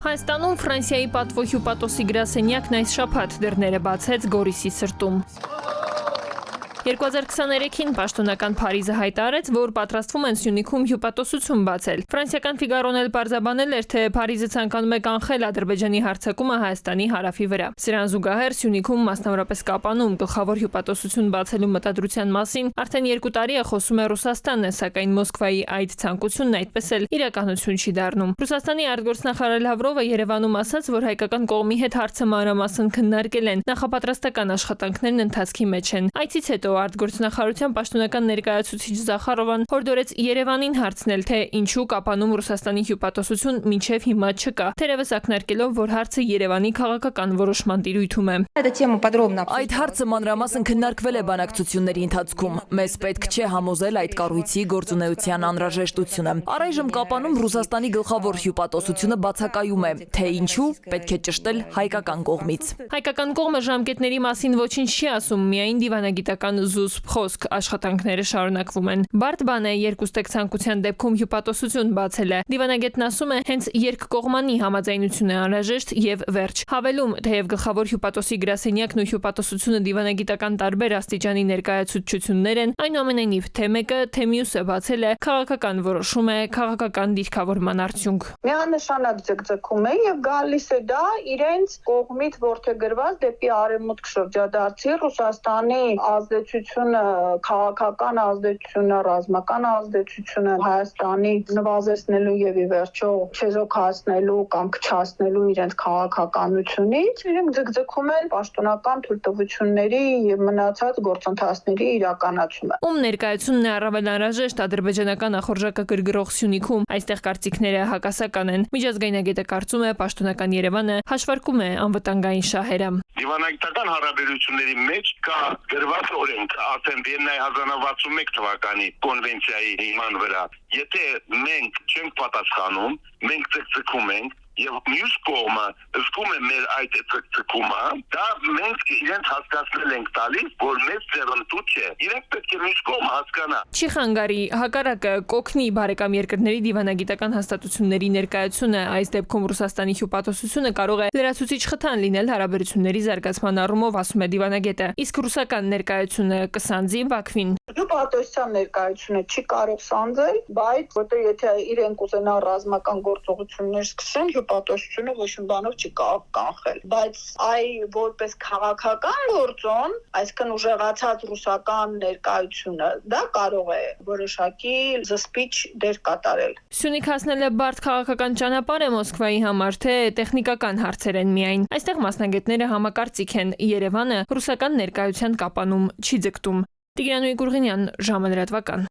Հայաստանում Ֆրանսիայի պատվո հյուպատոսի գրասենյակն այս շաբաթ դռները բացեց Գորիսի սրտում։ 2023-ին պաշտոնական Փարիզը հայտարարեց, որ պատրաստվում են Սյունիքում հյուպատոսություն բացել։ Ֆրանսիական Ֆիգարոն էլ պարզաբանել էր, թե Փարիզը ցանկանում է կանխել Ադրբեջանի հարձակումը Հայաստանի հարավի վրա։ Սրան զուգահեռ Սյունիքում, մասնավորապես Կապանում, գլխավոր հյուպատոսություն բացելու մտադրության մասին արդեն 2 տարի է խոսում է Ռուսաստանը, սակայն Մոսկվայի այդ ցանկությունն այդպես էլ իրականություն չի դառնում։ Ռուսաստանի արտգործնախարար Լավրովը Երևանում ասաց, որ հայկական կողմի հետ հարցը մանրամասն քննարկել են, նախապատրաստական աշխատանքներն ընթացքի մեջ են։ Այցից հետո արտգործնախարարության պաշտոնական ներկայացուցիչ Զախարովան հորդորեց Երևանին հարցնել, թե ինչու Կապանում Ռուսաստանի հյուպատոսություն մինչև հիմա չկա, թերևս ակնարկելով, որ հարցը Երևանի քաղաքական որոշման տիրույթում է։ Այդ հարցը մանրամասն քննարկվել է բանակցությունների ընթացքում։ Մեզ պետք չէ համոզել այդ կառույցի գործունեության անհրաժեշտությունը։ Առայժմ Կապանում Ռուսաստանի գլխավոր հյուպատոսությունը բացակայում է, թե ինչու պետք է ճշտել հայկական կողմից։ Հայկական կողմը ժամկետների մասին ոչինչ չի ասում, միայն դիվանագիտական զուսպ խոսք, աշխատանքները շարունակվում են։ Բարդ բան է երկուստեք ցանկության դեպքում հյուպատոսություն բացելը։ Դիվանագետն ասում է, հենց երկկողմանի համաձայնություն է անհրաժեշտ եւ վերջ։ Հավելում, թեև գլխավոր հյուպատոսի գրասենյակն ու հյուպատոսությունը դիվանագիտական տարբեր աստիճանի ներկայացուցչություններ են, այնուամենայնիվ թե մեկը, թե մյուսը բացելը քաղաքական որոշում է, քաղաքական դիրքավորման արդյունք։ Միանշանակ ձգձգում է եւ գալիս է դա իրենց կողմից որդեգրված դեպի արևմուտք շրջադարձի Ռուսաստանի ազդեցությունը, քաղաքական ազդեցությունը, ռազմական ազդեցությունը Հայաստանի նվազեցնելու եւ ի վերջո չեզոքացնելու կամ քչացնելու իրենց քաղաքականությունից, իրենք ձգձգում են պաշտոնական թույլտվությունների եւ մնացած գործընթացների իրականացումը։ Ում ներկայությունն է առավել անհրաժեշտ ադրբեջանական ախորժակը գրգռող Սյունիքում, այստեղ կարծիքները հակասական են։ Միջազգայնագետը կարծում է, պաշտոնական Երևանը հաշվարկում է անվտանգային շահերը։ Դիվանագիտական հարաբերությունների մեջ կա գրված օրենք արդեն Վիեննայի 1061 թվականի կոնվենցիայի հիման վրա։ Եթե մենք չենք պատասխանում, մենք ձգձգում ենք եւ մյուս կողմը զգում է մեր այդ ցկցկումը, դա մենք իրենց հասկացնել ենք տալիս, որ մեծ ձեռնտու չէ։ Իրենք պետք է մյուս կողմը հասկանա։ Չի խանգարի, հակառակը կօգնի բարեկամ երկրների դիվանագիտական հաստատությունների ներկայությունը, այս դեպքում Ռուսաստանի հյուպատոսությունը կարող է լրացուցիչ խթան լինել հարաբերությունների զարգացման առումով, ասում է դիվանագետը։ Իսկ ռուսական ներկայությունը կսանձի Բաքվին։ Հյուպատոսության ներկայությունը չի կարող սանձել, բայց որտեղ եթե իրենք ուզենան ռազմական գործողություններ սկսեն, հյուպատոսությունը ոչ մի բանով չի կարող կանխել, բայց որպես քաղաքական գործոն, այսինքն ուժեղացած ռուսական ներկայությունը, դա կարող է որոշակի զսպիչ դեր կատարել։ Սյունիք հասնելը բարդ քաղաքական ճանապարհ է Մոսկվայի համար, թե տեխնիկական հարցեր են միայն։ Այստեղ մասնագետները համակարծիք են, Երևանը ռուսական ներկայության Կապանում չի ձգտում։ Տիգրան Ույգուրղինյան, ժամը լրատվական։